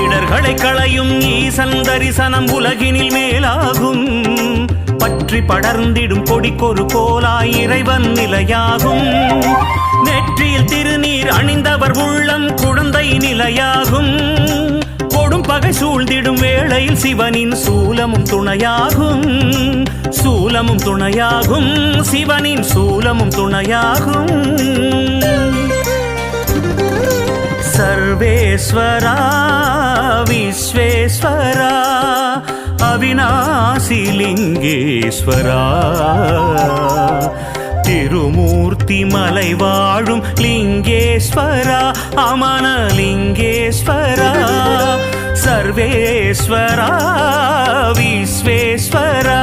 இடர்களை களையும் ஈசன் தரிசனம் உலகினில் மேலாகும். பற்றி படர்ந்திடும் கொடிக்கொரு கோலாய் இறைவன் நிலையாகும். நெற்றியில் திருநீர் அணிந்தவர் உள்ளம் குழந்தை நிலையாகும். கொடும் பகை சூழ்ந்திடும் வேளையில் சிவனின் சூலமும் துணையாகும். சூலமும் துணையாகும், சிவனின் சூலமும் துணையாகும். சர்வேஸ்வரா விஸ்வேஸ்வரா அவிநாசி லிங்கேஸ்வரா திருமூர்த்தி மலை வாழும் லிங்கேஸ்வரா அமனலிங்கேஸ்வரா சர்வேஸ்வரா விஸ்வேஸ்வரா